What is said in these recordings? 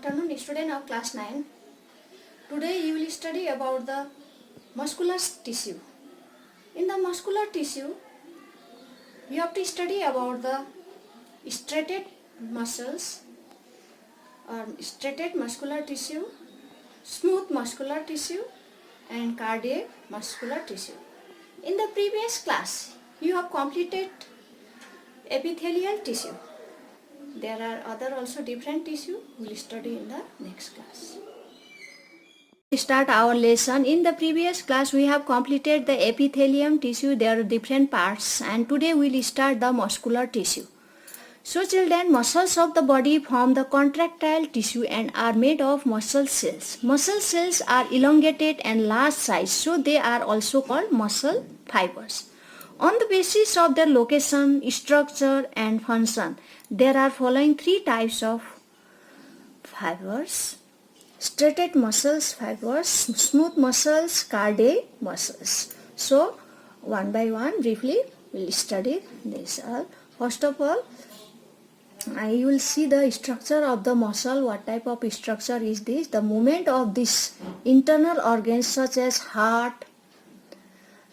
afternoon, student of class 9. Today you will study about the muscular tissue. In the muscular tissue, you have to study about the striated muscles or striated muscular tissue, smooth muscular tissue and cardiac muscular tissue. In the previous class, you have completed epithelial tissue. There are other also different tissue we will study in the next class. Start our lesson. In the previous class we have completed the epithelium tissue. There are different parts and today we will start the muscular tissue. So children, muscles of the body form the contractile tissue and are made of muscle cells. Muscle cells are elongated and large size, so they are also called muscle fibers. On the basis of their location, structure and function, there are following three types of fibers: striated muscles fibers, smooth muscles, cardiac muscles. So one by one briefly we will study this all. First of all, you will see the structure of the muscle. What type of structure is this? The movement of these internal organs such as heart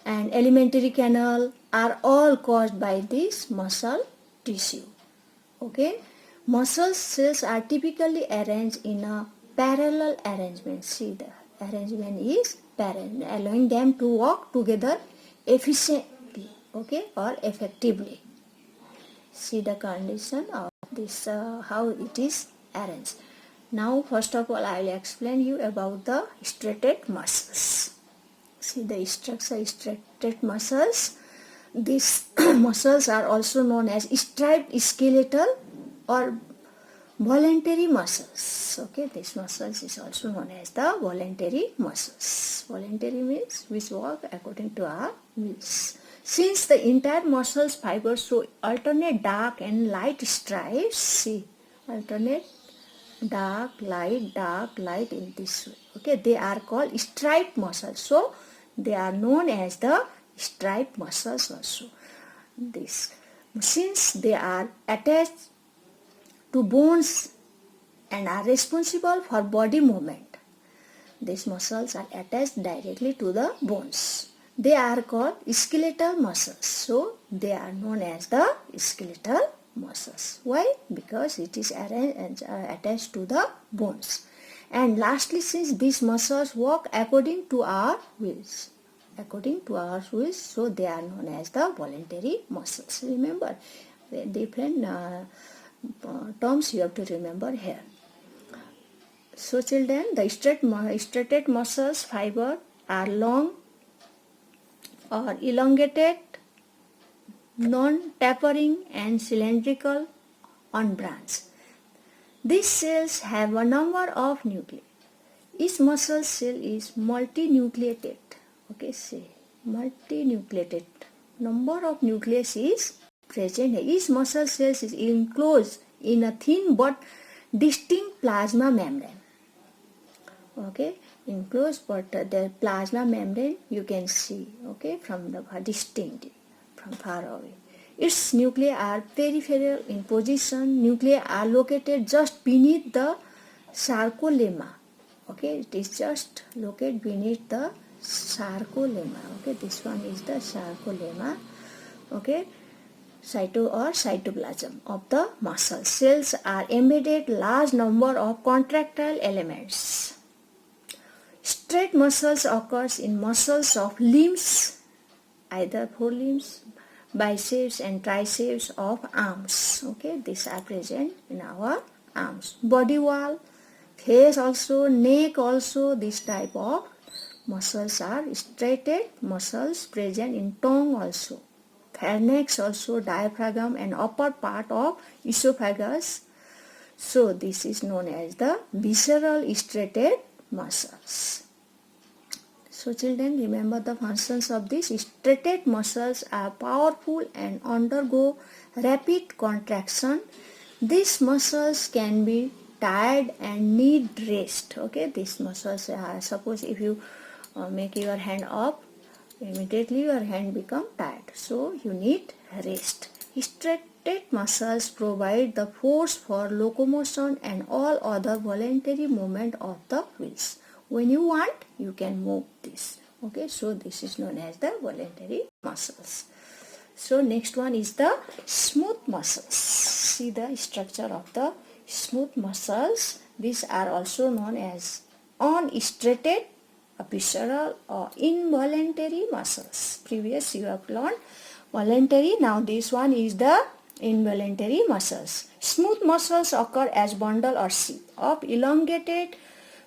and alimentary canal are all caused by this muscle tissue. Okay, muscle cells are typically arranged in a parallel arrangement. See, the arrangement is parallel, allowing them to work together efficiently, okay, or effectively. See the condition of this, how it is arranged. Now first of all I will explain you about the striated muscles. See the structure, striated muscles. These muscles are also known as striped skeletal or voluntary muscles. Okay, this muscles is also known as the voluntary muscles. Voluntary means which work according to our wills. Since the entire muscles fibers show alternate dark and light stripes, see, alternate dark, light in this way. Okay, they are called striped muscles. So they are known as the striped muscles also. This, since they are attached to bones and are responsible for body movement, these muscles are attached directly to the bones. They are called skeletal muscles. So they are known as the skeletal muscles. Why? Because it is arranged and attached to the bones. And lastly, since these muscles work according to our wills, so they are known as the voluntary muscles. Remember, different terms you have to remember here. So children, the striated muscles fiber are long or elongated, non-tapering and cylindrical on branch. These cells have a number of nuclei. Each muscle cell is multinucleated. Okay, say multinucleated. Number of nucleus is present. Each muscle cell is enclosed in a thin but distinct plasma membrane. Okay, enclosed but the plasma membrane you can see, okay, from the distinct, from far away. Its nuclei are peripheral in position. Nuclei are located just beneath the sarcolemma. Okay, it is just located beneath the sarcolemma. Okay, this one is the sarcolemma. Okay, cytoplasm of the muscle. Cells are embedded large number of contractile elements. Straight muscles occurs in muscles of limbs, either forelimbs, biceps and triceps of arms. Okay, these are present in our arms. Body wall, face also, neck also, this type of muscles are striated muscles present in tongue also. Pharynx also, diaphragm and upper part of esophagus. So this is known as the visceral striated muscles. So children, remember the functions of these striated muscles are powerful and undergo rapid contraction. These muscles can be tired and need rest. Okay, these muscles are, suppose if you make your hand up, immediately your hand become tired. So you need rest. striated muscles provide the force for locomotion and all other voluntary movement of the wheels. When you want, you can move this. Okay, so this is known as the voluntary muscles. So next one is the smooth muscles. See the structure of the smooth muscles. These are also known as unstriated, visceral or involuntary muscles. Previous you have learned voluntary. Now this one is the involuntary muscles. Smooth muscles occur as bundle or sheath of elongated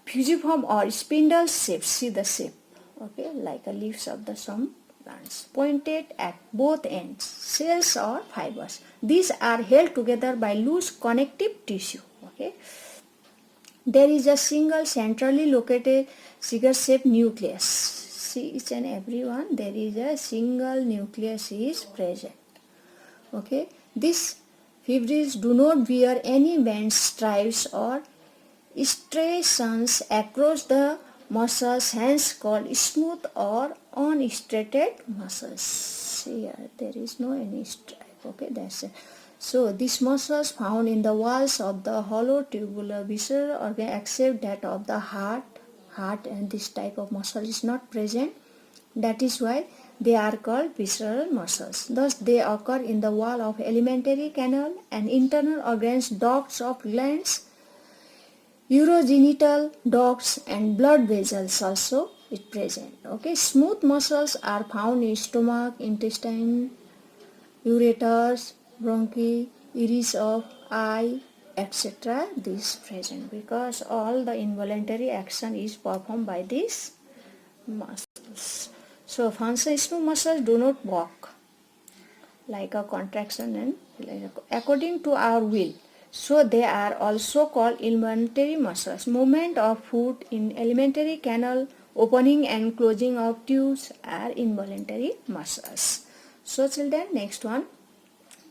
fusiform or spindle shape. See the shape, okay, like a leaves of the some plants, pointed at both ends, cells or fibers. These are held together by loose connective tissue. Okay, there is a single centrally located cigar-shaped nucleus. See each and every one. There is a single nucleus is present. Okay, these fibrils do not bear any bands, stripes or striations across the muscles, hence called smooth or unstriated muscles. Here there is no any stripe. Okay, that's it. So these muscles found in the walls of the hollow tubular visceral organ except that of the heart and this type of muscle is not present. That is why they are called visceral muscles. Thus they occur in the wall of alimentary canal and internal organs, ducts of glands, urogenital ducts and blood vessels also is present. Okay, smooth muscles are found in stomach, intestine, ureters, bronchi, iris of eye, etc. This present because all the involuntary action is performed by these muscles. So smooth muscles do not walk like a contraction and according to our will. So they are also called involuntary muscles. Movement of food in alimentary canal, opening and closing of tubes are involuntary muscles. So children, next one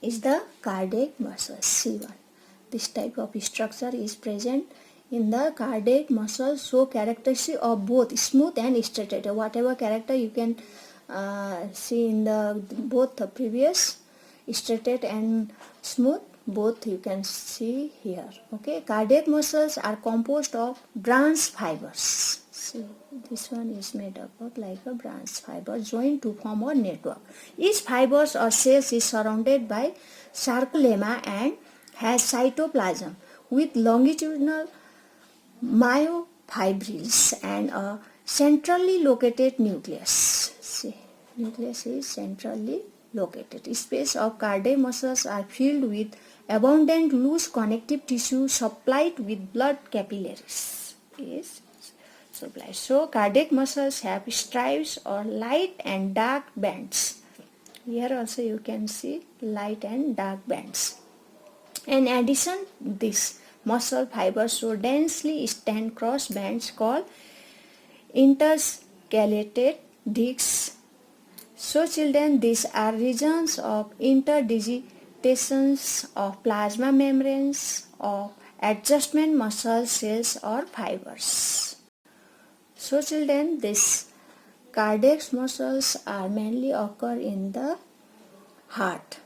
is the cardiac muscles, C1. This type of structure is present in the cardiac muscles, so characteristic of both smooth and striated. Whatever character you can see in the both the previous striated and smooth, both you can see here. Okay, cardiac muscles are composed of branch fibers. See, this one is made up of like a branch fiber joined to form a network. Each fibers or cells is surrounded by sarcolemma and has cytoplasm with longitudinal myofibrils and a centrally located nucleus. See, nucleus is centrally located. Space of cardiac muscles are filled with abundant loose connective tissue supplied with blood capillaries. Is supplied. So cardiac muscles have stripes or light and dark bands. Here also you can see light and dark bands. In addition, this muscle fibers so densely stand cross bands called interscalated discs. So children, these are regions of interdigitations of plasma membranes of adjustment muscle cells or fibers. So children, these cardiac muscles are mainly occur in the heart.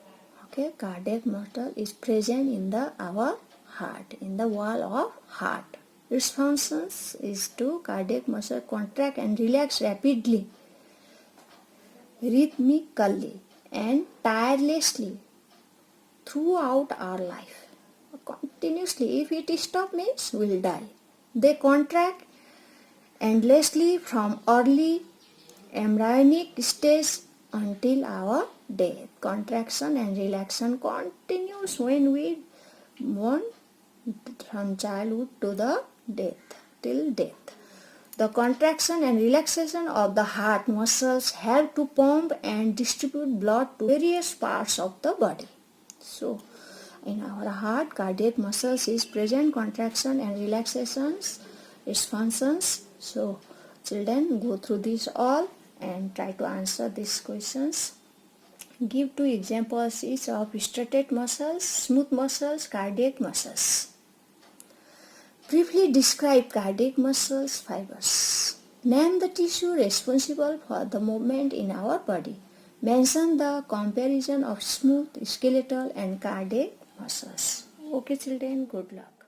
Okay, cardiac muscle is present in our heart, in the wall of heart. Its functions is to cardiac muscle contract and relax rapidly, rhythmically and tirelessly throughout our life. Continuously, if it stop means we will die. They contract endlessly from early embryonic stage until our death. Contraction and relaxation continues when we born from childhood to the death, till death. The contraction and relaxation of the heart muscles help to pump and distribute blood to various parts of the body. So, in our heart, cardiac muscles is present, contraction and relaxations, its functions. So, children, go through this all and try to answer these questions. Give 2 examples each of striated muscles, smooth muscles, cardiac muscles. Briefly describe cardiac muscles fibers. Name the tissue responsible for the movement in our body. Mention the comparison of smooth skeletal and cardiac muscles. Okay children, good luck.